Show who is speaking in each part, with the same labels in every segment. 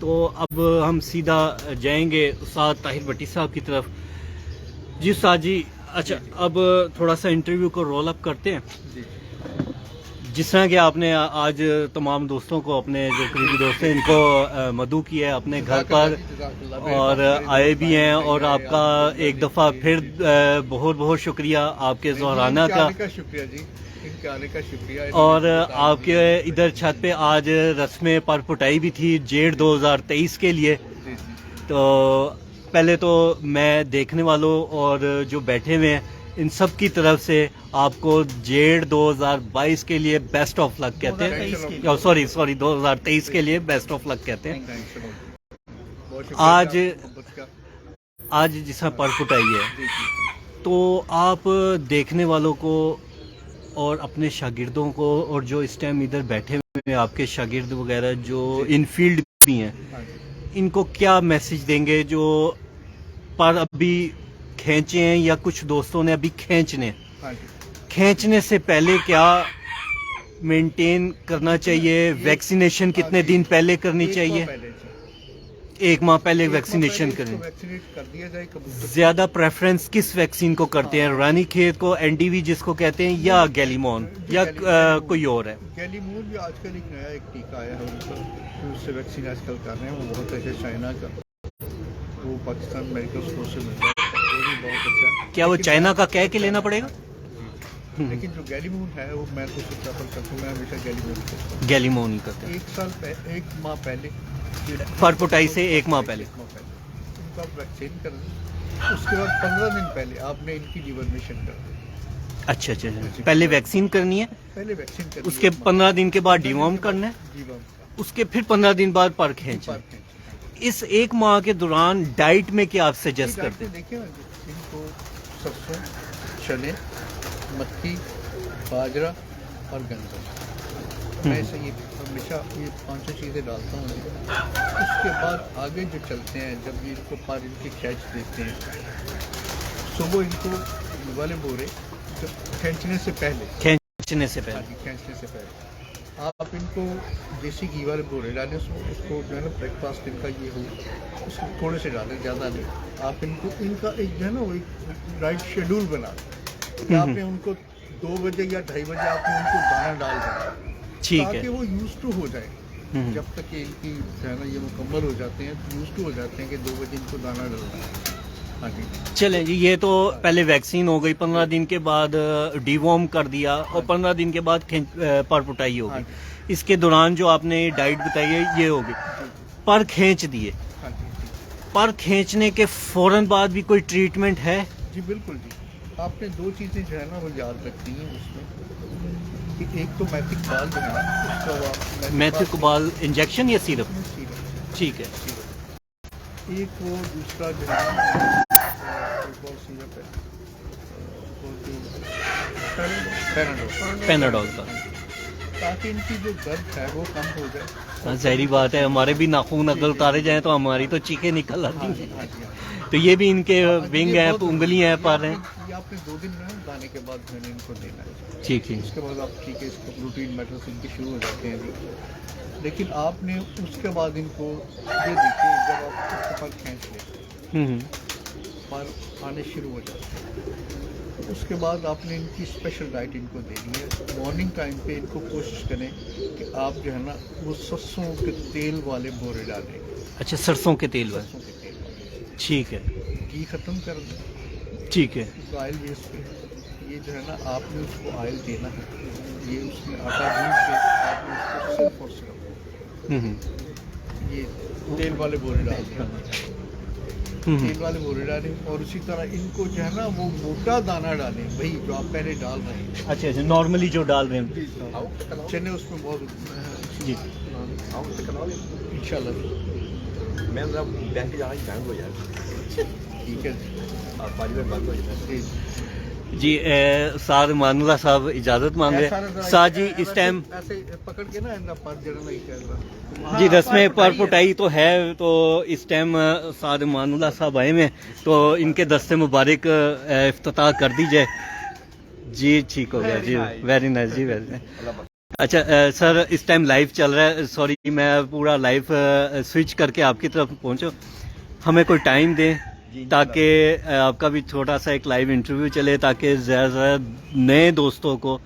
Speaker 1: تو اب ہم سیدھا جائیں گے استاد طاہر بٹی صاحب کی طرف. جی استاد جی، اچھا اب تھوڑا سا انٹرویو کو رول اپ کرتے ہیں. جس طرح کہ آپ نے آج تمام دوستوں کو، اپنے جو قریبی دوست ہیں ان کو مدعو کیا ہے اپنے گھر پر، اور آئے بھی ہیں، اور آپ کا ایک دفعہ پھر بہت بہت شکریہ آپ کے زہرانہ کا.
Speaker 2: شکریہ جی، ان کے آنے کا شکریہ.
Speaker 1: اور آپ کے ادھر چھت پہ آج رسم پرپٹائی بھی تھی جیڑ 2023 کے لیے. تو پہلے تو میں دیکھنے والوں اور جو بیٹھے ہوئے ہیں ان سب کی طرف سے آپ کو جیڑ 2022 کے لیے بیسٹ آف لک کہتے ہیں. سوری 2023 کے لیے بیسٹ آف لک کہتے ہیں. آج جس طرح پرپٹائی ہے تو آپ دیکھنے والوں کو اور اپنے شاگردوں کو، اور جو اس ٹائم ادھر بیٹھے ہوئے ہیں آپ کے شاگرد وغیرہ جو ان فیلڈ بھی ہیں، ان کو کیا میسج دیں گے جو پر ابھی کھینچے ہیں یا کچھ دوستوں نے ابھی کھینچنے سے پہلے کیا مینٹین کرنا چاہیے؟ ویکسینیشن کتنے دن پہلے کرنی چاہیے؟ 1 ماہ پہلے ویکسینیشن کریں. زیادہ پریفرنس کس ویکسین کو کرتے ہیں؟ رانی کھیت کو، این ڈی وی جس کو کہتے ہیں، یا گیلیمون، یا کوئی اور ہے؟
Speaker 2: گیلیمون بھی آج کل ایک نیا ایک ٹیکہ آیا ہے ان کا، اس سے ویکسین آج کل کر رہے ہیں. وہ بہت اچھا چائنا کا، وہ پاکستان میڈیکل اسٹور سے ملتا ہے، وہ بھی بہت اچھا.
Speaker 1: کیا وہ چائنا کا کہہ کے لینا پڑے گا؟
Speaker 2: لیکن جو گیلیمون ہے وہ میں تو پریفر کرتا ہوں، میں ہمیشہ
Speaker 1: گیلیمون ہی کرتے ہیں.
Speaker 2: 1 ماہ پہلے
Speaker 1: پرپٹائی سے 1 ماہ پہلے
Speaker 2: ان کو آپ ویکسین کر دیں. اس کے بعد 15 دن پہلے آپ نے ان کی ڈیورمیشن کر دیں.
Speaker 1: اچھا، پہلے ویکسین کرنی ہے،
Speaker 2: پہلے ویکسین کرنی
Speaker 1: اس کے 15 دن کے بعد ڈیوارم کرنا ہے، اس کے پھر 15 دن بعد پر کھینچنا. اس 1 ماہ کے دوران ڈائٹ میں کیا آپ سجیسٹ کرتے ہیں؟
Speaker 2: دیکھیں ان کو سرسوں، چنے، مکی، باجرا اور گندم، میں سے یہ ہمیشہ یہ 5 چیزیں ڈالتا ہوں. اس کے بعد آگے جو چلتے ہیں، جب یہ ان کو پار ان کی کھینچ دیتے ہیں، صبح ان کو والے بورے کھینچنے سے پہلے آپ ان کو دیسی گھی والے بورے ڈالیں. اس کو جو ہے نا بریک فاسٹ ان کا یہ ہو، اس کو تھوڑے سے ڈالیں، زیادہ نہیں. آپ ان کو ان کا ایک جو ہے نا وہ ایک رائٹ شیڈول بنا دیں. آپ نے ان کو 2 بجے یا 2:30 بجے آپ نے ان کو دانا ڈال دیں تاکہ وہ یوز ٹو ہو جائے. جب تک کہ ان کی جو ہے نا یہ مکمل ہو جاتے ہیں، یوز ٹو ہو جاتے ہیں کہ 2 بجے ان کو دانا ڈالنا ہے.
Speaker 1: چلیں جی، یہ تو پہلے ویکسین ہو گئی، 15 دن کے بعد ڈی وارم کر دیا، اور 15 دن کے بعد پرپٹائی ہو گئی. اس کے دوران جو آپ نے ڈائٹ بتائی ہے یہ ہوگی. پر کھینچ دیے، پر کھینچنے کے فوراً بعد بھی کوئی ٹریٹمنٹ ہے؟
Speaker 2: جی بالکل جی. آپ نے 2 چیزیں جو ہے نا وہ یاد رکھتی ہیں اس میں، کہ ایک تو میتھک بال جو ہے نا اس کا
Speaker 1: میتھک بال انجیکشن یا سیرپ؟ ٹھیک ہے.
Speaker 2: ایک وہ دوسرا جو ہے
Speaker 1: پیناڈول کا،
Speaker 2: تاکہ ان کی جو درد ہے وہ کم ہو جائے.
Speaker 1: ظاہری بات ہے، ہمارے بھی ناخون اگر اتارے جائیں تو ہماری تو چیخیں نکل آتی ہیں. تو یہ بھی ان کے ونگ ہیں، انگلیاں ہیں، پر ہیں.
Speaker 2: یہ آپ نے 2 دن میں دانے کے بعد میں نے ان کو دینا ہے.
Speaker 1: ٹھیک ہے.
Speaker 2: اس کے بعد آپ ٹھیک ہے، اس کو پروٹین میٹرس ان کے شروع ہو جاتے ہیں. لیکن آپ نے اس کے بعد ان کو یہ دیکھیے، جب آپ اس کے پر کھینچ لیں، پر آنے شروع ہو جاتے ہیں، اس کے بعد آپ نے ان کی اسپیشل ڈائٹ ان کو دینی ہے. مارننگ ٹائم پہ ان کو کوشش کریں کہ آپ جو ہے نا وہ سرسوں کے تیل والے بورے ڈالیں.
Speaker 1: اچھا، سرسوں کے تیل والے. ٹھیک ہے.
Speaker 2: گھی ختم کر دیں.
Speaker 1: ٹھیک ہے.
Speaker 2: آئل بیس پہ یہ جو ہے نا آپ نے اس کو آئل دینا ہے. یہ اس میں آٹا گوندھ کے آپ نے اس کو صرف اور صرف یہ تیل والے بورے ڈال دیں. تیل والے بورے ڈالیں، اور اسی طرح ان کو جو ہے نا وہ موٹا دانا ڈالیں، وہی جو آپ پہلے ڈال رہے ہیں.
Speaker 1: اچھا، نارملی جو ڈال رہے ہیں.
Speaker 2: چنے اس میں بہت
Speaker 1: جی
Speaker 2: انشاءاللہ.
Speaker 3: میں بینک جا رہا ہوں یار.
Speaker 2: ٹھیک ہے جی.
Speaker 1: جی استاد امان اللہ صاحب اجازت مانگ رہے ہیں. استاد جی اس ٹائم
Speaker 2: ایسے پکڑ کے نا پر جڑا نہیں کر رہا.
Speaker 1: جی رسم پرپٹائی تو ہے، تو اس ٹائم استاد امان اللہ صاحب آئے ہیں، تو ان کے دستے مبارک افتتاح کر دیجئے. جی ٹھیک ہو گیا جی، ویری نائس جی، ویری نائس. اچھا سر اس ٹائم لائیو چل رہا ہے, سوری میں پورا لائیو سوئچ کر کے آپ کی طرف پہنچو, ہمیں کوئی ٹائم دیں تاکہ آپ کا بھی چھوٹا سا ایک لائیو انٹرویو چلے, تاکہ زیادہ سے زیادہ نئے دوستوں کو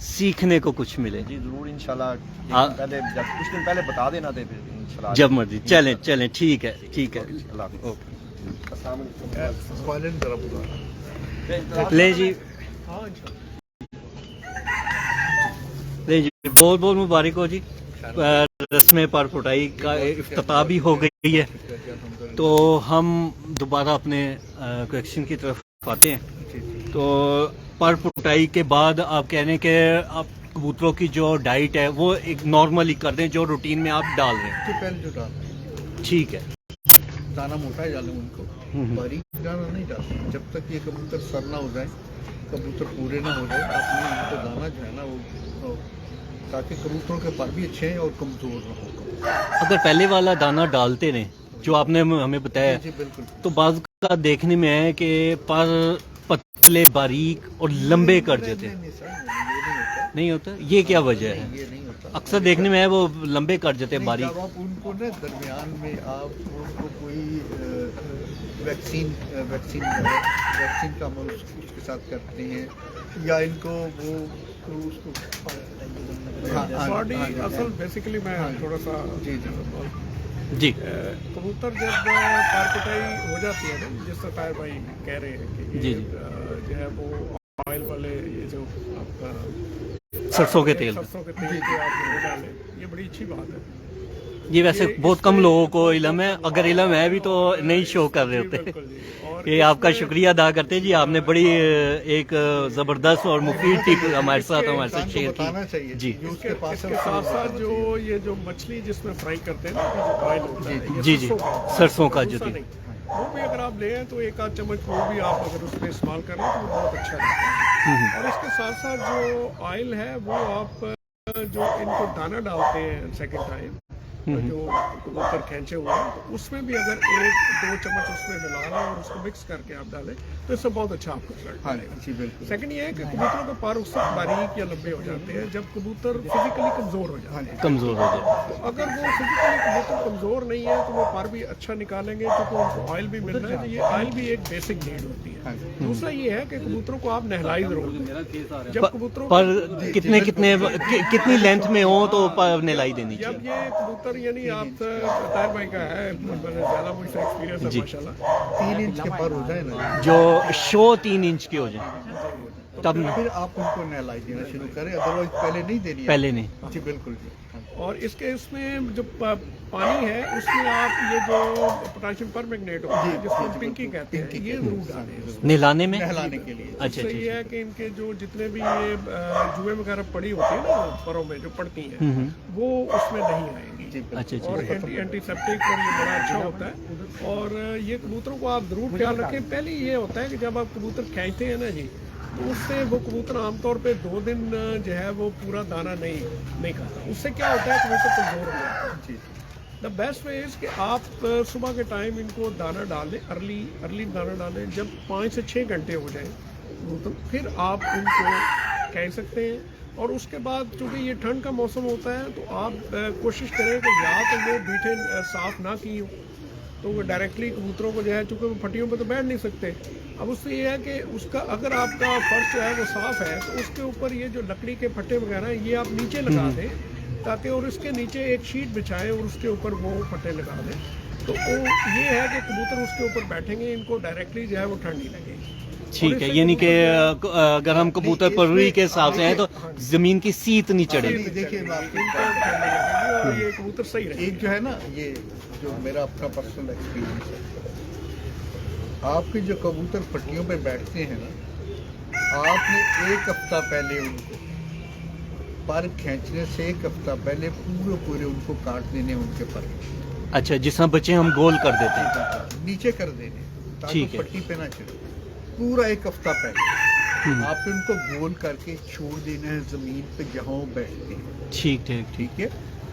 Speaker 1: سیکھنے کو کچھ ملے.
Speaker 3: جی ضرور انشاءاللہ, پہلے جب کچھ دن پہلے بتا دینا تھے پھر انشاءاللہ
Speaker 1: جب مرضی. چلیں ٹھیک ہے.
Speaker 3: اللہ حافظ.
Speaker 1: اوکے
Speaker 3: السلام علیکم.
Speaker 2: وائلنٹ طرف ہوگا.
Speaker 1: لے جی,
Speaker 4: ہاں انشاءاللہ.
Speaker 1: لے جی, بہت بہت مبارک ہو جی. رسم پر پٹائی کا افتتاح بھی ہو گئی ہے, تو ہم دوبارہ اپنے کویکشن کی طرف آتے ہیں. تو پر پٹائی کے بعد آپ کہہ رہے ہیں کہ آپ کبوتروں کی جو ڈائٹ ہے وہ ایک نارملی کر دیں جو روٹین میں آپ ڈال رہے ہیں.
Speaker 2: اس سے پہلے جو ڈالنا
Speaker 1: ٹھیک ہے.
Speaker 2: دانا موٹا ہی ڈالیں ان کو, باریک دانا نہیں ڈالنا. جب تک یہ کبوتر سر نہ ہو جائے, کبوتر پورے نہ ہو جائے, آپ نے ان کو دانا جو ہے نا وہ, تاکہ کبوتروں کے پر بھی اچھے ہیں اور کمزور نہ ہو.
Speaker 1: اگر پہلے والا دانا ڈالتے رہیں جو آپ نے ہمیں بتایا,
Speaker 2: جی بالکل.
Speaker 1: تو بعض کا دیکھنے میں ہے کہ پر پتلے باریک اور لمبے کر دیتے ہیں.
Speaker 2: نہیں سر, یہ نہیں ہوتا.
Speaker 1: نہیں ہوتا, یہ کیا وجہ ہے؟
Speaker 2: یہ نہیں ہوتا.
Speaker 1: اکثر دیکھنے میں ہے وہ لمبے کر دیتے ہیں باریک.
Speaker 2: جب آپ ان کو نا درمیان میں آپ ان کو کوئی ویکسین کا عمل اس کے ساتھ کرتے ہیں, یا ان کو وہ اس کو
Speaker 4: باڈی اصل بیسیکلی میں تھوڑا سا
Speaker 2: جی
Speaker 1: جی
Speaker 4: کبوتر جب پار پٹائی ہو جاتی ہے نا, جس طرح طاہر بھائی کہہ رہے ہیں کہ
Speaker 1: جی
Speaker 4: جو ہے وہ آئل والے, یہ جو آپ کا
Speaker 1: سرسوں کے تیل,
Speaker 4: سرسوں کے تیل کے آپ وہ ڈالیں, یہ بڑی اچھی بات ہے.
Speaker 1: یہ ویسے بہت کم لوگوں کو علم ہے, اگر علم ہے بھی تو نہیں شو کر رہے ہوتے.
Speaker 4: بالکل جی. اور
Speaker 1: یہ آپ کا شکریہ ادا کرتے ہیں جی, آپ نے بڑی ایک زبردست اور مفید ٹپ ہمارے ساتھ شیئر
Speaker 2: بتانا
Speaker 1: کی.
Speaker 2: چاہیے
Speaker 1: جی
Speaker 2: جو اس کے پاس
Speaker 4: اس کے ساتھ ساتھ جو یہ جو مچھلی جس میں فرائی کرتے ہیں نا, جو آئل ہوتا ہے, یہ
Speaker 1: جی سرسوں کا جو
Speaker 4: دوسرا نہیں, وہ بھی اگر آپ لیں تو ایک آدھ چمچ وہ بھی آپ اگر اس میں استعمال کریں تو وہ بہت اچھا رہتا ہے. اور اس کے ساتھ ساتھ جو آئل ہے وہ آپ جو ان کو دانا ڈالتے ہیں سیکنڈ ٹائم, جو کبوتر کھینچے ہوئے ہیں, تو اس میں بھی اگر 1-2 چمچ اس میں ملا لیں اور اس کو مکس کر کے آپ ڈالیں تو اس سے بہت اچھا آپ کو رزلٹ ملے گا.
Speaker 2: جی بالکل.
Speaker 4: سیکنڈ یہ ہے کہ کبوتروں کے پر اس وقت باریک یا لمبے ہو جاتے ہیں جب کبوتر فزیکلی کمزور ہو جاتے ہیں.
Speaker 1: کمزور ہو جائے.
Speaker 4: تو اگر وہ فزیکلی کبوتر کمزور نہیں ہے تو وہ پر بھی اچھا نکالیں گے, کیونکہ ان کو آئل بھی مل رہا ہے, تو یہ آئل بھی ایک بیسک نیڈ ہوتی ہے. دوسرا یہ ہے کہ کبوتروں کو آپ نہلائی ضرور دیں. جب کبوتروں
Speaker 1: پر کتنی لینتھ میں ہو تو نہلائی دینی چاہیے.
Speaker 4: جب یہ کبوتر یعنی آپ طاہر بھائی کا ہے, زیادہ مجھ سے ایکسپیرینس ہے ماشاء اللہ,
Speaker 2: 3 انچ کے پر ہو جائے نا,
Speaker 1: جو شو 3 انچ کے ہو جائیں تب
Speaker 2: پھر آپ ان کو نہلائی دینا شروع کریں, ادروائز پہلے نہیں دینی ہے.
Speaker 1: پہلے نہیں.
Speaker 2: جی بالکل.
Speaker 4: اور اس میں جو پانی ہے اس میں آپ یہ جو پوٹاشیم پر میگنیٹ ہوتا ہے جس کو پنکی کہتے ہیں, یہ ضرور ڈالیں
Speaker 1: نہلانے میں.
Speaker 2: نہلانے کے لیے.
Speaker 1: اچھا
Speaker 4: اس سے یہ ہے کہ ان کے جو جتنے بھی یہ جوئیں وغیرہ پڑی ہوتی ہیں نا پروں میں جو پڑتی ہیں, وہ اس میں نہیں آئیں گی.
Speaker 1: اچھا
Speaker 4: اور اینٹی سیپٹک اور یہ بڑا اچھا ہوتا ہے. اور یہ کبوتروں کو آپ ضرور خیال رکھیں. پہلے یہ ہوتا ہے کہ جب آپ کبوتر کھینچتے ہیں نا جی, تو اس سے وہ کبوتر عام طور پہ 2 دن جو ہے وہ پورا دانہ نہیں کھاتا. اس سے کیا ہوتا ہے کبوتر کمزور ہو جاتا ہے. دا بیسٹ وے از کہ آپ صبح کے ٹائم ان کو دانہ ڈال دیں, ارلی دانہ ڈالیں. جب 5 سے 6 گھنٹے ہو جائیں کبوتر, پھر آپ ان کو کھینچ سکتے ہیں. اور اس کے بعد چونکہ یہ ٹھنڈ کا موسم ہوتا ہے تو آپ کوشش کریں کہ یا تو وہ بیٹھے صاف نہ کی ہوں, تو وہ ڈائریکٹلی کبوتروں کو جو ہے, چونکہ وہ پھٹیوں پہ تو بیٹھ نہیں سکتے. اب اس سے یہ ہے کہ اس کا اگر آپ کا فرش جو ہے وہ صاف ہے تو اس کے اوپر یہ جو لکڑی کے پھٹے وغیرہ ہیں یہ آپ نیچے لگا دیں, تاکہ اور اس کے نیچے ایک شیٹ بچھائیں اور اس کے اوپر وہ پھٹے لگا دیں. تو یہ ہے کہ کبوتر اس کے اوپر بیٹھیں گے, ان کو ڈائریکٹلی جو ہے وہ ٹھنڈ نہیں لگے گی.
Speaker 1: ٹھیک ہے, یعنی کہ اگر ہم کبوتر پروری کے حساب سے ہیں تو زمین کی سیت نہیں چڑھے گی.
Speaker 2: دیکھیے
Speaker 4: یہ کبوتر صحیح رہے.
Speaker 2: ایک جو ہے نا, یہ جو میرا اپنا پرسنل ایکسپیرینس ہے, آپ کے جو کبوتر پٹیوں پہ بیٹھتے ہیں نا, آپ نے 1 ہفتہ پہلے ان کو پر کھینچنے سے 1 ہفتہ پہلے پورے ان کو کاٹ دینے ان کے پر.
Speaker 1: اچھا, جس طرح بچے ہم گول کر دیتے ہیں
Speaker 2: نیچے کر دینے
Speaker 1: ٹھیک
Speaker 2: تاکہ
Speaker 1: ہے.
Speaker 2: پٹی پہ نہ چڑھے. پورا 1 ہفتہ پہلے آپ ان کو گول کر کے چھوڑ دینا ہے زمین پہ جہاں بیٹھتے ہیں.
Speaker 1: ٹھیک ٹھیک.
Speaker 2: ٹھیک ہے.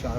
Speaker 2: 4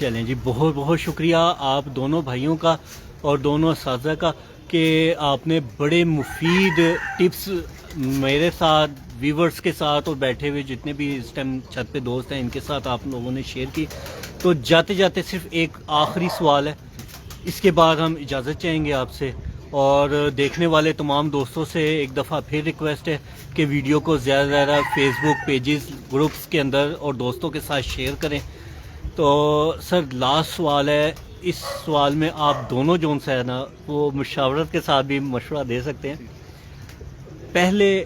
Speaker 1: چلیں جی، بہت بہت شکریہ آپ دونوں بھائیوں کا اور دونوں اساتذہ کا کہ آپ نے بڑے مفید ٹپس میرے ساتھ، ویورز کے ساتھ اور بیٹھے ہوئے جتنے بھی اس ٹائم چھت پہ دوست ہیں ان کے ساتھ آپ لوگوں نے شیئر کی. تو جاتے جاتے صرف ایک آخری سوال ہے، اس کے بعد ہم اجازت چاہیں گے آپ سے، اور دیکھنے والے تمام دوستوں سے ایک دفعہ پھر ریکویسٹ ہے کہ ویڈیو کو زیادہ سے زیادہ فیس بک پیجز گروپس کے اندر اور دوستوں کے ساتھ شیئر کریں. تو سر لاسٹ سوال ہے، اس سوال میں آپ دونوں جو سے ہے نا وہ مشاورت کے ساتھ بھی مشورہ دے سکتے ہیں. پہلے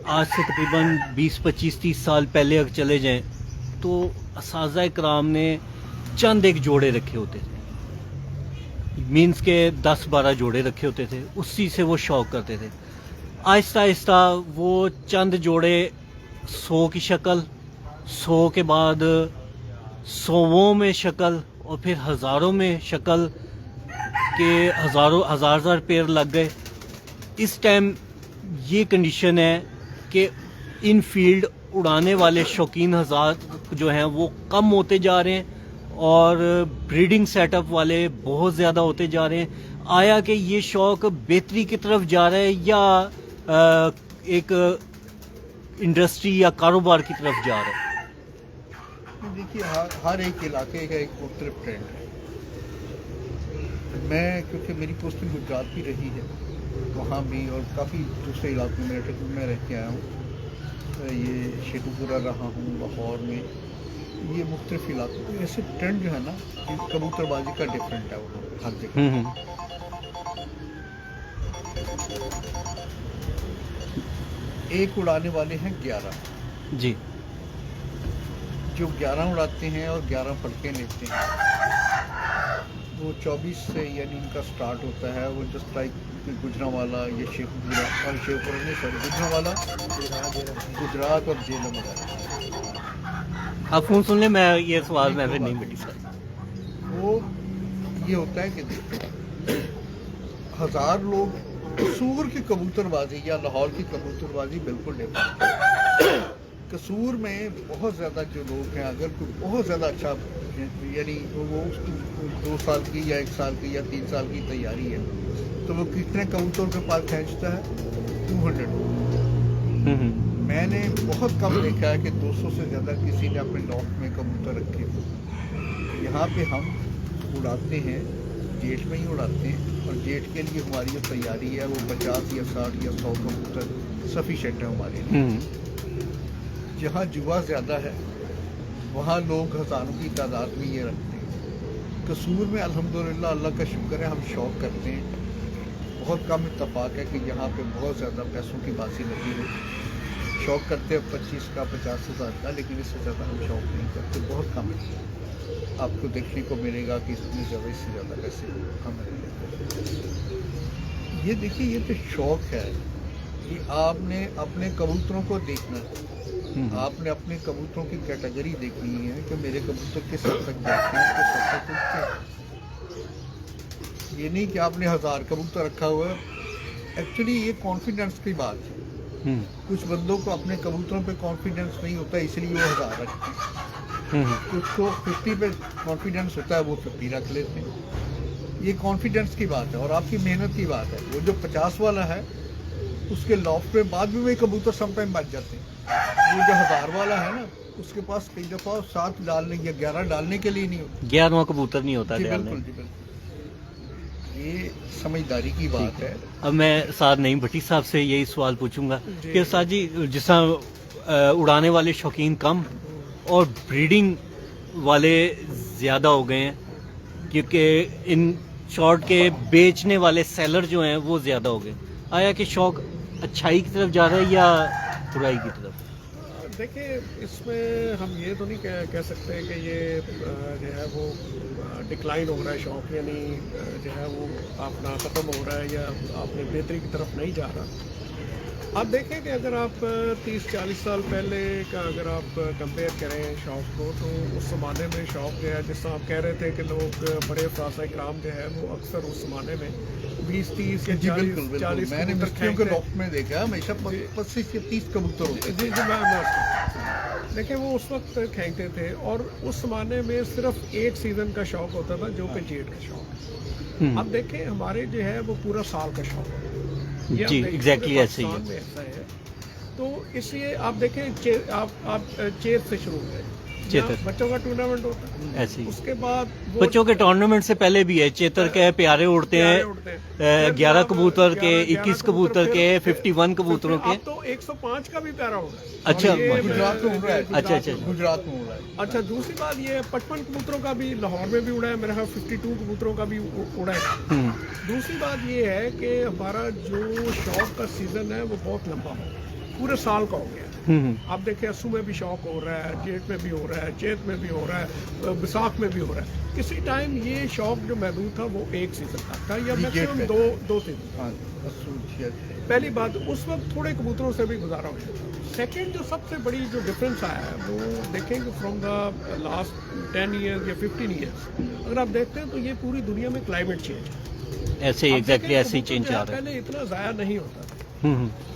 Speaker 1: آج سے تقریباً 20-25-30 سال پہلے اگر چلے جائیں تو اساتذہ کرام نے چند ایک جوڑے رکھے ہوتے تھے، مینس کے 10-12 جوڑے رکھے ہوتے تھے، اسی سے وہ شوق کرتے تھے. آہستہ آہستہ وہ چند جوڑے 100 کی شکل، 100 کے بعد 100 میں شکل اور پھر ہزاروں میں شکل کے ہزار پیر لگ گئے. اس ٹائم یہ کنڈیشن ہے کہ ان فیلڈ اڑانے والے شوقین حضرات جو ہیں وہ کم ہوتے جا رہے ہیں اور بریڈنگ سیٹ اپ والے بہت زیادہ ہوتے جا رہے ہیں. آیا کہ یہ شوق بہتری کی طرف جا رہا ہے یا ایک انڈسٹری یا کاروبار کی طرف جا رہا ہے؟
Speaker 2: دیکھیے ہر ایک علاقے کا ایک مختلف ٹرینڈ ہے. میں کیونکہ میری پوسٹنگ گجرات بھی رہی ہے، وہاں بھی اور کافی دوسرے علاقوں میں رہ کے آیا ہوں. یہ شیخو پورہ رہا ہوں، لاہور میں، یہ مختلف علاقوں میں ایسے ٹرینڈ جو ہے نا کبوتر بازی کا ڈفرینٹ ہے وہ ہر جگہ. ایک اڑانے والے ہیں 11
Speaker 1: جی،
Speaker 2: جو 11 اڑاتے ہیں اور 11 پٹکیں لیتے ہیں. وہ 24 سے یعنی ان کا سٹارٹ ہوتا ہے. وہ جسٹ لائک گجرانوالا یا شیخو پورہ اور شیخو پورہ نہیں سوری گجرانوالا، گجرات اور جیلم وغیرہ.
Speaker 1: آپ فون سن لیں، میں یہ سوال میں پھر نہیں بیٹھی سر.
Speaker 2: وہ یہ ہوتا ہے کہ 1000 لوگ قصور کی کبوتر بازی یا لاہور کی کبوتر بازی بالکل ڈفرینٹ ہے. قصور میں بہت زیادہ جو لوگ ہیں، اگر کوئی بہت زیادہ اچھا یعنی وہ اس کی 2 سال کی یا 1 سال کی یا 3 سال کی تیاری ہے تو وہ کتنے کبوتر کے پاس کھینچتا ہے؟ 200. میں نے بہت کم دیکھا ہے کہ 200 سے زیادہ کسی نے اپنے لاٹ میں کبوتر رکھے. یہاں پہ ہم اڑاتے ہیں، جیٹ میں ہی اڑاتے ہیں، اور جیٹ کے لیے ہماری جو تیاری ہے وہ 50 یا 60 یا 100 کبوتر سفیشینٹ ہے ہمارے لیے. جہاں جوا زیادہ ہے وہاں لوگ ہزاروں کی تعداد میں یہ رکھتے ہیں. قصور میں الحمدللہ اللہ کا شکر ہے ہم شوق کرتے ہیں. بہت کم اتفاق ہے کہ یہاں پہ بہت زیادہ پیسوں کی بازی لگی ہو. شوق کرتے ہیں 25 کا 50 ہزار کا، لیکن اس سے زیادہ ہم شوق نہیں کرتے. بہت کم ہے. آپ کو دیکھنے کو ملے گا کہ اس سے زیادہ پیسے ہمیں یہ دیکھیے یہ تو شوق ہے. یہ آپ نے اپنے کبوتروں کو دیکھنا ہے. آپ نے اپنے کبوتروں کی کیٹیگری دیکھنی ہے کہ میرے کبوتر کس حد تک جاتے ہیں، کس حد تک اٹھتے ہیں. یہ نہیں کہ آپ نے 1000 کبوتر رکھا ہوا ہے. ایکچولی یہ کانفیڈنس کی بات ہے. کچھ بندوں کو اپنے کبوتروں پہ کانفیڈنس نہیں ہوتا اس لیے وہ 1000 رکھتے ہیں. کچھ کو 50 پہ کانفیڈنس ہوتا ہے وہ 50 رکھ لیتے ہیں. یہ کانفیڈنس کی بات ہے اور آپ کی محنت کی بات ہے. وہ جو 50 والا ہے اس کے لافٹ پہ بعد میں کبوتر سم ٹائم بچ جاتے ہیں. وہ جو 1000 والا ہے نا اس کے پاس کئی دفعہ 7 ڈالنے یا 11 ڈالنے کے لیے نہیں ہوتا.
Speaker 1: 11واں کبوتر نہیں ہوتا.
Speaker 2: جی بالکل جی بالکل. یہ سمجھداری کی بات ہے.
Speaker 1: اب میں سعد نعیم بھٹی صاحب سے یہی سوال پوچھوں گا کہ سعد جی جس طرح اڑانے والے شوقین کم اور بریڈنگ والے زیادہ ہو گئے ہیں کیونکہ ان شارٹ کے بیچنے والے سیلر جو ہیں وہ زیادہ ہو گئے، آیا کہ شوق اچھائی کی طرف جا رہا ہے یا برائی کی طرف؟
Speaker 4: دیکھیں اس میں ہم یہ تو نہیں کہہ سکتے کہ یہ جو ہے وہ ڈکلائن ہو رہا ہے شوق، یعنی جو ہے وہ اپنا ختم ہو رہا ہے یا اپنے بہتری کی طرف نہیں جا رہا. آپ دیکھیں کہ اگر آپ 30-40 سال پہلے کا اگر آپ کمپیئر کریں شوق کو تو اس زمانے میں شوق جو ہے جس طرح آپ کہہ رہے تھے کہ لوگ بڑے افراد اکرام جو ہے وہ اکثر اس زمانے میں 20-30 یا
Speaker 2: جی بالکل بالکل
Speaker 4: 40
Speaker 2: میں نے
Speaker 4: کبوتر
Speaker 2: مستریوں کے
Speaker 4: کھینچتے
Speaker 2: ڈاک میں دیکھا ہمیشہ 25 سے 30 کبوتر ہوتے
Speaker 4: جی جی میں دیکھیں وہ اس وقت کھینچتے تھے اور اس زمانے میں صرف ایک سیزن کا شوق ہوتا تھا جو کہ جیٹ کا شوق ہے. اب دیکھیں ہمارے جو ہے وہ پورا سال کا شوق ہے یہ
Speaker 1: جی
Speaker 4: ہم دیکھیں
Speaker 1: ایگزیکٹلی ایسے ہی
Speaker 4: پاکستان میں ایسا ہے. تو اس لیے آپ دیکھیں آپ چیز سے شروع کریں
Speaker 1: چیتر.
Speaker 4: بچوں کا ٹورنامنٹ ہوتا ہے
Speaker 1: ایسے ہی
Speaker 4: اس کے بعد وہ
Speaker 1: بچوں کے ٹورنامنٹ سے پہلے بھی ہے چیتر کے پیارے اڑتے ہیں 11 کبوتر کے 21 کبوتر کے 51 کبوتروں کے
Speaker 4: اب تو 105 کا بھی پیارا ہوگا.
Speaker 1: اچھا
Speaker 2: گجرات میں اڑ رہا ہے
Speaker 1: اچھا اچھا
Speaker 2: گجرات میں اڑ رہا ہے.
Speaker 4: اچھا دوسری بات یہ 55 کبوتروں کا بھی لاہور میں بھی اڑا ہے میرا خیال 52 کبوتروں کا بھی اڑا ہے. دوسری بات یہ ہے کہ ہمارا جو شوق کا سیزن ہے وہ بہت لمبا ہے پورے سال کا ہو گیا. آپ دیکھیں اسو میں بھی شوق ہو رہا ہے جیٹ میں بھی ہو رہا ہے چیت میں بھی ہو رہا ہے بیساکھ میں بھی ہو رہا ہے. کسی ٹائم یہ شوق جو محدود تھا وہ ایک سیزن تک تھا یا میکسیمم دو سیزن.
Speaker 2: ہاں
Speaker 4: پہلی بات اس وقت تھوڑے کبوتروں سے بھی گزارا ہو جاتا. سیکنڈ جو سب سے بڑی جو ڈفرینس آیا ہے وہ دیکھیں کہ فرام دا لاسٹ 10 ایئرز یا 15 ایئرس اگر آپ دیکھتے ہیں تو یہ پوری دنیا میں کلائمیٹ چینج ہے.
Speaker 1: ایسے ہی ایگزیکٹلی ایسے ہی چینج آ رہا ہے.
Speaker 4: پہلے اتنا ضائع نہیں ہوتا تھا.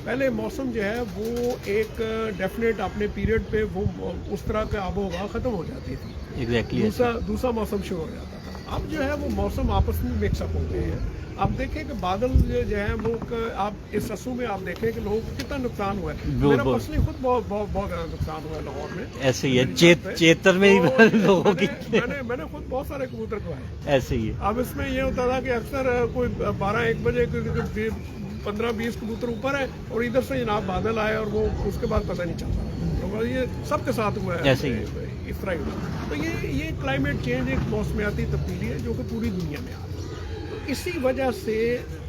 Speaker 4: پہلے موسم جو ہے وہ ایک ڈیفینیٹ اپنے پیریڈ پہ وہ اس طرح کا آب و ہوا ختم ہو جاتی تھی.
Speaker 1: ایگزیکٹلی
Speaker 4: دوسرا موسم شروع ہو جاتا تھا. اب جو ہے وہ موسم آپس میں مکس اپ ہو گئے ہیں. آپ دیکھیں کہ بادل جو ہے وہ آپ اس اسو میں آپ دیکھیں کہ لوگوں کو کتنا نقصان ہوا ہے. میرا پرسنلی خود بہت زیادہ نقصان ہوا ہے لاہور میں.
Speaker 1: ایسے ہی ہے چیتر میں ہی لوگوں کی
Speaker 4: میں نے خود بہت سارے کبوتر کھوائے.
Speaker 1: ایسے ہی ہے.
Speaker 4: اب اس میں یہ ہوتا تھا کہ اکثر کوئی 12-1 بجے 15-20 کبوتر اوپر ہے اور ادھر سے جناب بادل آئے اور وہ اس کے بعد پتہ نہیں چلتا. تو یہ سب کے ساتھ ہوا ہے
Speaker 1: ایسے ہی
Speaker 4: اس طرح ہی. تو یہ کلائمیٹ چینج ایک موسمیاتی تبدیلی ہے جو کہ پوری دنیا میں آ رہی ہے. تو اسی وجہ سے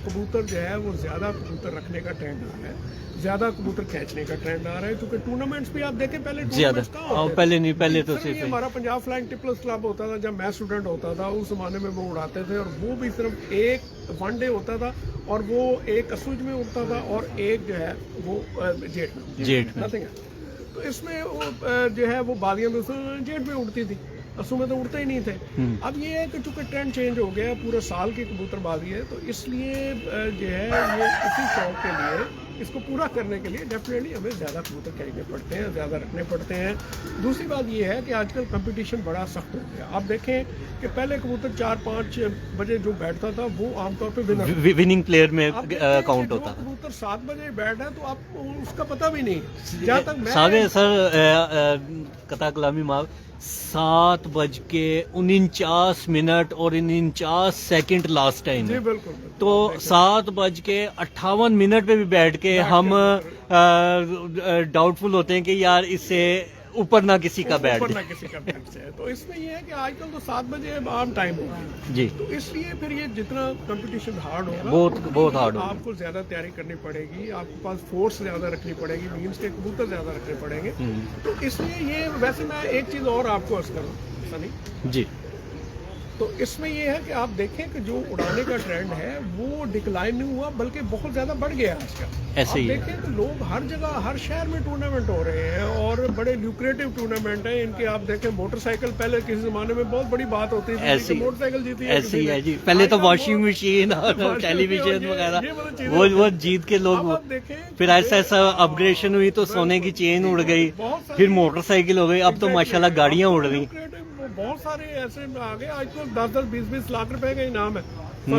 Speaker 4: کبوتر جو ہے وہ زیادہ کبوتر رکھنے کا ٹرینڈ آ رہا ہے زیادہ کبوتر کھینچنے کا ٹرینڈ آ رہا ہے کیونکہ ٹورنامنٹس بھی آپ دیکھیں پہلے
Speaker 1: زیادہ پہلے نہیں پہلے تو
Speaker 4: صرف ہمارا پنجاب فلائنگ ٹپلرز کلب ہوتا تھا جب میں اسٹوڈنٹ ہوتا تھا اس زمانے میں وہ اڑاتے تھے اور وہ بھی صرف ایک ون ڈے ہوتا تھا اور وہ ایک اسوج میں اڑتا تھا اور ایک جو ہے وہ جیٹ میں. تو اس میں جو ہے وہ بادیاں جیٹ میں اڑتی تھی اسو میں تو اڑتے ہی نہیں تھے. اب یہ ہے کہ چونکہ ٹرینڈ چینج ہو گیا پورے سال کی کبوتر بازی ہے تو اس لیے جو ہے یہ اسی شوق کے لیے اس کو پورا کرنے کے لیے ڈیفینیٹلی ہمیں زیادہ کبوتر خریدنے پڑتے ہیں زیادہ رکھنے پڑتے ہیں. دوسری بات یہ ہے کہ آج کل کمپٹیشن بڑا سخت ہو گیا. آپ دیکھیں کہ پہلے کبوتر 4-5 بجے جو بیٹھتا تھا وہ عام طور پہ
Speaker 1: وننگ پلیئر میں کاؤنٹ ہوتا.
Speaker 4: کبوتر 7 بجے بیٹھا تو آپ اس کا پتہ بھی نہیں. جہاں تک
Speaker 1: میں سر قطع کلامی معاف 7:49 اور 49 لاسٹ ٹائم.
Speaker 4: جی بالکل.
Speaker 1: تو 7:58 پہ بھی بیٹھ کے ہم ڈاؤٹ فل ہوتے ہیں کہ یار اس سے اوپر نہ کسی کا بیٹھ
Speaker 4: جائے. تو اس میں یہ ہے کہ آج کل تو 7 بجے عام ٹائم ہوگا
Speaker 1: جی.
Speaker 4: تو اس لیے پھر یہ جتنا کمپٹیشن ہارڈ ہوگا
Speaker 1: بہت ہارڈ ہوگا.
Speaker 4: آپ کو زیادہ تیاری کرنی پڑے گی آپ کے پاس فورس زیادہ رکھنی پڑے گی مینس کے کبوتر زیادہ رکھنے پڑیں گے. تو اس لیے یہ ویسے میں ایک چیز اور آپ کو عرض کروں سنی
Speaker 1: جی.
Speaker 4: تو اس میں یہ ہے کہ آپ دیکھیں کہ جو اڑانے کا ٹرینڈ ہے وہ ڈکلائن نہیں ہوا بلکہ بہت زیادہ بڑھ گیا آج کل.
Speaker 1: ایسے ہی
Speaker 4: دیکھیں کہ لوگ ہر جگہ ہر شہر میں ٹورنامنٹ ہو رہے ہیں اور بڑے لیوکریٹو ٹورنامنٹ ہیں ان کے. آپ دیکھیں موٹر سائیکل پہلے کسی زمانے میں بہت بڑی بات ہوتی تھی موٹر سائیکل جیتی ہے.
Speaker 1: ایسے ہی ہے جی. پہلے تو واشنگ مشین اور ٹیلی ویژن وغیرہ وہ جیت کے لوگ پھر ایسا اپ گریڈیشن ہوئی تو سونے کی چین اڑ گئی پھر موٹر سائیکل ہو گئی اب تو ماشاءاللہ گاڑیاں اڑ رہی.
Speaker 4: بہت سارے ایسے آ گئے آج تو 10-20 لاکھ روپے کا انعام ہے آ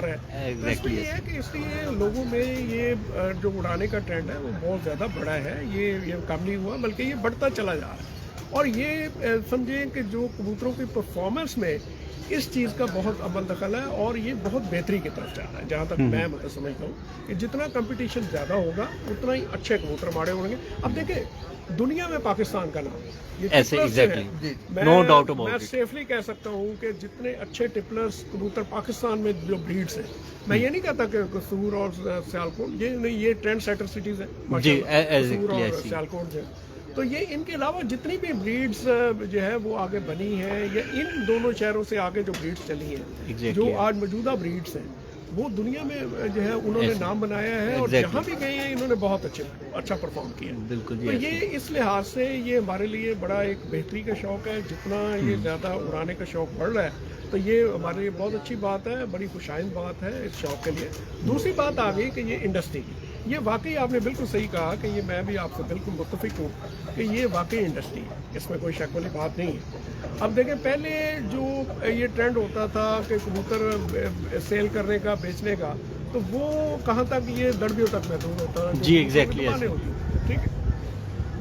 Speaker 4: رہا ہے. اس لیے یہ ہے کہ اس لیے لوگوں میں یہ جو اڑانے کا ٹرینڈ ہے وہ بہت زیادہ بڑا ہے. یہ کم نہیں ہوا بلکہ یہ بڑھتا چلا جا رہا ہے. اور یہ سمجھیں کہ جو کبوتروں کی پرفارمنس میں اس چیز کا بہت عمل دخل ہے اور یہ بہت بہتری کی طرف جا رہا ہے. جہاں تک میں سمجھتا ہوں کہ جتنا کمپٹیشن زیادہ ہوگا اتنا ہی اچھے کبوتر ہمارے ہوں گے. اب دیکھیں دنیا میں پاکستان کا نام
Speaker 1: ایسے ایگزیکٹلی نو ڈاؤٹ اباؤٹ.
Speaker 4: میں سیفلی کہہ سکتا ہوں کہ جتنے اچھے ٹپلرز کبوتر پاکستان میں جو بریڈز ہیں میں یہ نہیں کہتا کہ قصور اور سیالکوٹ یہ ٹرینڈ سیٹر سیٹیز ہیں
Speaker 1: جی
Speaker 4: قصور اور سیالکوٹ جو تو یہ ان کے علاوہ جتنی بھی بریڈز جو ہے وہ آگے بنی ہیں یا ان دونوں شہروں سے آگے جو بریڈز چلی ہیں جو آج موجودہ بریڈز ہیں وہ دنیا میں جو ہے انہوں نے
Speaker 1: ایسے.
Speaker 4: نام بنایا ہے اور
Speaker 1: Exactly.
Speaker 4: جہاں بھی گئے ہیں انہوں نے بہت اچھا پرفارم کیا.
Speaker 1: بالکل
Speaker 4: تو
Speaker 1: جی
Speaker 4: یہ اس لحاظ سے یہ ہمارے لیے بڑا ایک بہتری کا شوق ہے. جتنا یہ زیادہ اڑانے کا شوق بڑھ رہا ہے تو یہ ہمارے لیے بہت اچھی بات ہے, بڑی خوشائند بات ہے اس شوق کے لیے. دوسری بات آ گئی کہ یہ انڈسٹری کی, یہ واقعی آپ نے بالکل صحیح کہا کہ یہ میں بھی آپ سے بالکل متفق ہوں کہ یہ واقعی انڈسٹری ہے, اس میں کوئی شک والی بات نہیں ہے. اب دیکھیں پہلے جو یہ ٹرینڈ ہوتا تھا کہ کبوتر سیل کرنے کا, بیچنے کا, تو وہ کہاں تک یہ دڑبیوں تک محدود ہوتا تھا.
Speaker 1: جی, exactly,
Speaker 4: ٹھیک ہے,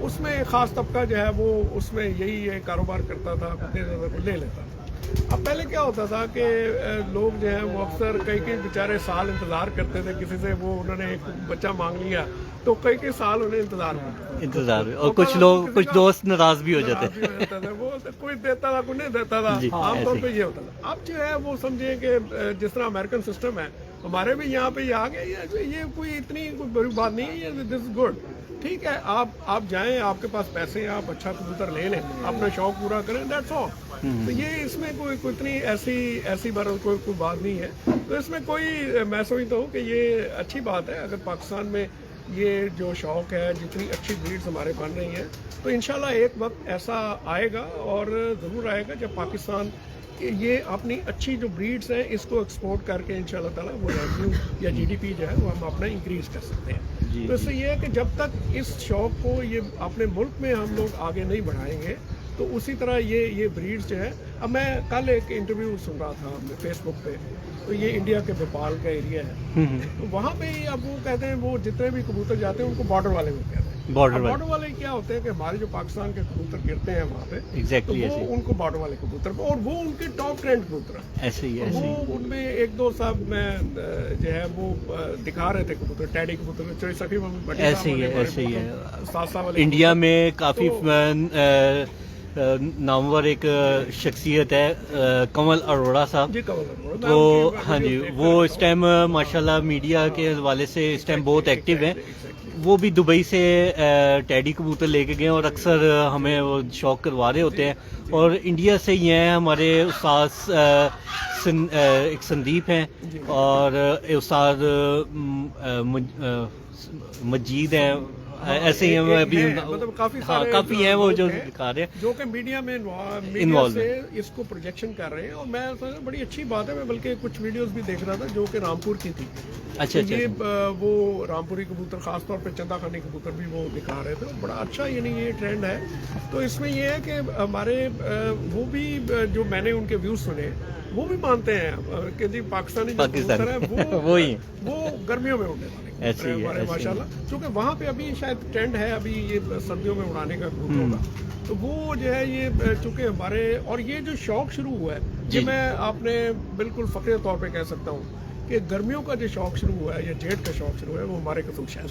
Speaker 4: اس میں خاص طبقہ جو ہے وہ اس میں یہی کاروبار کرتا تھا, لے لیتا تھا. اب پہلے کیا ہوتا تھا کہ لوگ جو ہیں وہ اکثر کئی بیچارے سال انتظار کرتے تھے, کسی سے وہ انہوں نے ایک بچہ مانگ لیا تو کئی سال انہیں انتظار
Speaker 1: اور کچھ دوست ناراض بھی ہو جاتے
Speaker 4: تھے. وہ کوئی دیتا تھا, کوئی نہیں دیتا تھا. عام طور پہ یہ ہوتا تھا. اب جو ہے وہ سمجھے کہ جس طرح امریکن سسٹم ہے ہمارے بھی یہاں پہ یہ آ گیا, یہ کوئی اتنی کوئی بڑی بات نہیں ہے. دس از گڈ, ٹھیک ہے, آپ جائیں, آپ کے پاس پیسے ہیں, آپ اچھا کبوتر لے لیں, اپنا شوق پورا کریں, دیٹس آل. تو یہ اس میں کوئی اتنی ایسی کوئی بات نہیں ہے. تو اس میں کوئی, میں سمجھتا ہوں کہ یہ اچھی بات ہے. اگر پاکستان میں یہ جو شوق ہے, جتنی اچھی بریڈز ہمارے بن رہی ہیں, تو انشاءاللہ ایک وقت ایسا آئے گا اور ضرور آئے گا جب پاکستان یہ اپنی اچھی جو بریڈز ہیں اس کو ایکسپورٹ کر کے انشاءاللہ تعالیٰ وہ ریونیو یا جی ڈی پی جو ہے وہ ہم اپنا انکریز کر سکتے ہیں. تو اس سے یہ ہے کہ جب تک اس شوق کو یہ اپنے ملک میں ہم لوگ آگے نہیں بڑھائیں گے تو اسی طرح یہ بریڈز جو ہے. اب میں کل ایک انٹرویو سن رہا تھا فیس بک پہ, تو یہ انڈیا کے بھوپال کا ایریا ہے, تو وہاں پہ اب وہ کہتے ہیں وہ جتنے بھی کبوتر جاتے ہیں ان کو بارڈر والے وہ کہتے ہیں. بارڈر والے کیا ہوتے ہیں کہ ہمارے جو پاکستان کے کبوتر گرتے ہیں وہاں پہ, تو وہ ان کو بارڈر والے کبوتر کو, اور وہ ان کے ٹاپ ٹرینڈ کبوتر ہیں.
Speaker 1: ایسے ہی
Speaker 4: وہ ان میں ایک دو صاحب میں جو ہے وہ دکھا رہے تھے کبوتر, ٹیڈی کبوتر,
Speaker 1: ایسے ہی ہے. انڈیا میں کافی نامور ایک شخصیت ہے کنول اروڑا صاحب. تو ہاں جی, وہ اس ٹائم ماشاءاللہ میڈیا کے حوالے سے اس ٹائم بہت ایکٹیو ہیں. وہ بھی دبئی سے ٹیڈی کبوتر لے کے گئے اور اکثر ہمیں وہ شوق کروا رہے ہوتے ہیں. اور انڈیا سے ہی ہیں ہمارے استاد ایک سندیپ ہیں اور استاد مجید ہیں, ایسے ہی ہیں ابھی,
Speaker 4: مطلب
Speaker 1: کافی ہیں وہ جو دکھا رہے ہیں,
Speaker 4: جو کہ میڈیا میں انوالو سے اس کو پروجیکشن کر رہے ہیں. اور میں بڑی اچھی بات ہے, میں بلکہ کچھ ویڈیوز بھی دیکھ رہا تھا جو کہ رامپور کی تھی.
Speaker 1: اچھا,
Speaker 4: یہ وہ رامپوری کبوتر, خاص طور پہ چندہ خانی کبوتر بھی وہ دکھا رہے تھے. بڑا اچھا یعنی یہ ٹرینڈ ہے. تو اس میں یہ ہے کہ ہمارے وہ بھی جو میں نے ان کے ویوز سنے وہ بھی مانتے ہیں کہ جی پاکستانی جو کبوتر ہے وہ گرمیوں میں اڑنے والے ماشاء اللہ, کیونکہ وہاں پہ ابھی شاید ٹرینڈ ہے ابھی یہ سردیوں میں اڑانے کا کبوتر ہوگا. تو وہ جو ہے یہ چونکہ ہمارے, اور یہ جو شوق شروع ہوا ہے یہ میں آپ نے بالکل فخر طور پہ کہہ سکتا ہوں کہ گرمیوں کا جو شوق شروع ہوا ہے یا جیٹ کا شوق شروع ہے وہ ہمارے قصور شہر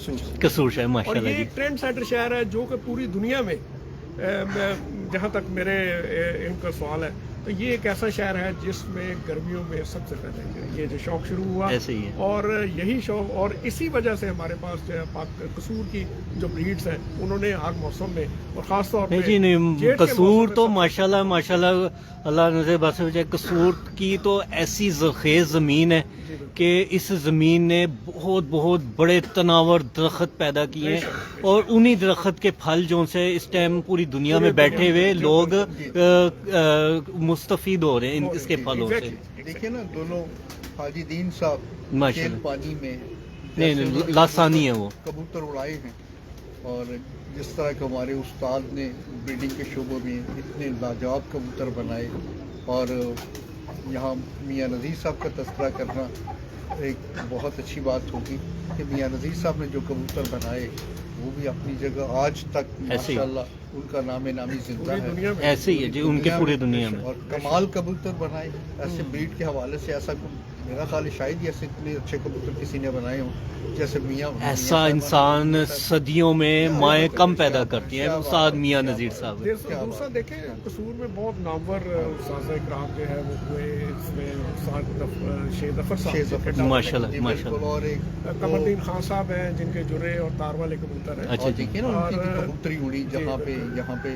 Speaker 1: ماشاء اللہ.
Speaker 4: اور یہ ایک ٹرینڈ سیٹر شہر ہے جو کہ پوری دنیا میں, جہاں تک میرے ان کا سوال ہے, تو یہ ایک ایسا شہر ہے جس میں گرمیوں میں سب سے پہلے یہ جو شوق شروع ہوا
Speaker 1: ایسے ہی ہے.
Speaker 4: اور یہی شوق, اور اسی وجہ سے ہمارے پاس جو ہے قصور کی جو بریڈز ہیں انہوں نے ہر موسم میں, اور خاص طور پہ
Speaker 1: نہیں قصور تو ماشاءاللہ اللہ نظر بات سے قصور کی تو ایسی زرخیز زمین ہے کہ اس زمین نے بہت بڑے تناور درخت پیدا کیے ہیں, اور انہی درخت کے پھل جو سے اس ٹائم پوری دنیا میں بیٹھے ہوئے لوگ مستفید ہو رہے ہیں اس کے پھلوں سے.
Speaker 2: دیکھیں نا دونوں حاجی دین صاحب
Speaker 1: ماشاءاللہ
Speaker 2: پانی میں
Speaker 1: نہیں لاسانی ہے وہ
Speaker 2: کبوتر اڑائے ہیں, اور جس طرح کہ ہمارے استاد نے بریڈنگ کے شعبوں میں اتنے لاجواب کبوتر بنائے, اور یہاں میاں نذیر صاحب کا تذکرہ کرنا ایک بہت اچھی بات ہوگی کہ میاں نذیر صاحب نے جو کبوتر بنائے وہ بھی اپنی جگہ آج تک ماشاءاللہ ان کا نام نامی زندہ ہے.
Speaker 1: ایسے ہی ہے جی, ان کے پورے دنیا میں.
Speaker 2: اور کمال کبوتر بنائے ایسے بریڈ کے حوالے سے, ایسا میرا خیال ہے شاید ایسے اتنے اچھے کبوتر کسی نے بنائے ہوں جیسے میاں.
Speaker 1: ایسا انسان صدیوں میں مائیں کم پیدا کرتی ہیں استاد میاں نذیر صاحب.
Speaker 4: دوسرا دیکھیں قصور میں بہت نامور اساتذہ اکرام جو ہے وہ ہوئے, اس میں شیخ ظفر صاحب
Speaker 1: ماشاءاللہ,
Speaker 2: اور ایک
Speaker 4: قمر الدین خان صاحب ہیں جن کے جرے اور تار والے کبوتر ہیں.
Speaker 2: اچھا دیکھیں نا ان کی کبوتری اڑی جہاں پہ یہاں پہ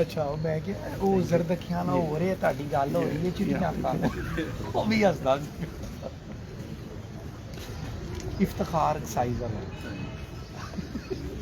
Speaker 5: ਅੱਛਾ ਮੈਂ ਕਿ ਉਹ ਜ਼ਰਦਖੀਆਂ ਨਾਲ ਹੋ ਰਿਹਾ ਤੁਹਾਡੀ ਗੱਲ ਹੋ ਰਹੀ ਹੈ ਚਿੜੀਆਂ ਦਾ ਉਹ ਵੀ ਹੱਸਦਾ ਇਫਤਖਾਰ ਸਾਈਜ਼ ਵਾਲਾ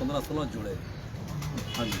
Speaker 6: 15-16 ਜੁੜੇ। ਹਾਂਜੀ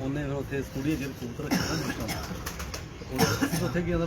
Speaker 6: ਉਹਨੇ ਫਿਰ ਉੱਥੇ ਸਟੂਡੀਓ ਜਿਹਾ ਕਬੂਤਰ ਰੱਖਿਆ ਨਾ ਉਹਦੇ ਉੱਥੇ ਗਿਆ ਤਾਂ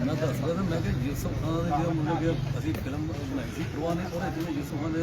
Speaker 6: ਮੈਂ ਦੱਸਦਾ ਨਾ, ਮੈਂ ਕਿ ਯੂਸਫ ਖਾਨ ਦੇ ਜਿਹੜਾ ਮੁੰਡੇ ਕਿ ਅਸੀਂ ਫਿਲਮ ਬਣਾਈ ਸੀ ਪ੍ਰਵਾਹ ਨੇ, ਉਹਦੇ ਵਿੱਚ ਯੂਸਫ ਖਾਨ ਦੇ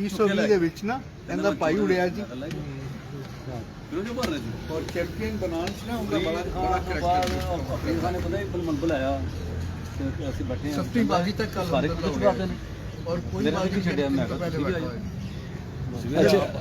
Speaker 2: 2020 ਦੇ ਵਿੱਚ ਨਾ ਇਹਦਾ ਭਾਈ ਉੜਿਆ ਜੀ
Speaker 6: ਫਿਰ ਜੋ ਬਣ ਰਹੇ ਸੀ
Speaker 2: ਔਰ ਚੈਂਪੀਅਨ ਬਣਾਉਣ ਚ ਨਾ ਉਹਦਾ ਬੜਾ
Speaker 6: ਬਾਅਦ ਆਪਣੇ ਖਾਨੇ ਪਤਾ ਹੀ ਬਲਮਨ ਬੁਲਾਇਆ ਤੇ ਅਸੀਂ ਬੈਠੇ ਹਾਂ
Speaker 2: ਸੱਤੀ ਬਾਜ਼ੀ ਤੱਕ ਕੱਲ
Speaker 6: ਸਾਰੇ ਕੁਝ ਕਰਦੇ ਨੇ
Speaker 2: ਔਰ ਕੋਈ
Speaker 6: ਮੇਰੇ
Speaker 2: ਬਾਜ਼ੀ
Speaker 6: ਵੀ ਛੱਡਿਆ ਮੈਂ ਕਿਹਾ
Speaker 2: ਪਹਿਲੇ
Speaker 6: ਠੀਕ ਹੈ
Speaker 2: ਬੈਠਾ
Speaker 6: ਜੀ।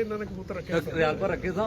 Speaker 4: ਇਹਨਾਂ ਨੇ ਕਬੂਤਰ ਰੱਖੇ ਸੀ।
Speaker 6: ਰਿਆਲ ਪਰ ਰੱਖੇ ਸਾਂ,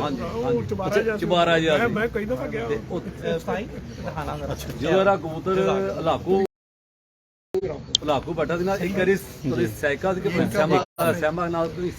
Speaker 4: ਹਾਂਜੀ
Speaker 6: ਹਾਂਜੀ
Speaker 4: ਚੁਬਾਰਾ ਜਿਹਾ ਸੀ।
Speaker 6: ਚੁਬਾਰਾ ਜਿਹਾ
Speaker 4: ਮੈਂ ਕਈ ਦਫਾ ਗਿਆ
Speaker 6: ਤੇ ਜਦੋਂ ਇਹਦਾ ਕਬੂਤਰ ਹਲਾਕੂ ਬੈਠਾ ਸੀ ਨਾ, ਇੱਕ ਵਾਰੀ ਸਾਈਕਾ ਸੀ ਕਿ ਸੈਮਾ ਨਾਲ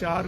Speaker 4: 4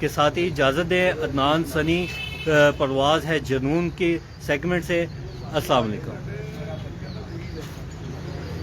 Speaker 1: کے ساتھ ہی اجازت دیں. عدنان سنی پرواز ہے جنون کی سیگمنٹ سے. السلام علیکم.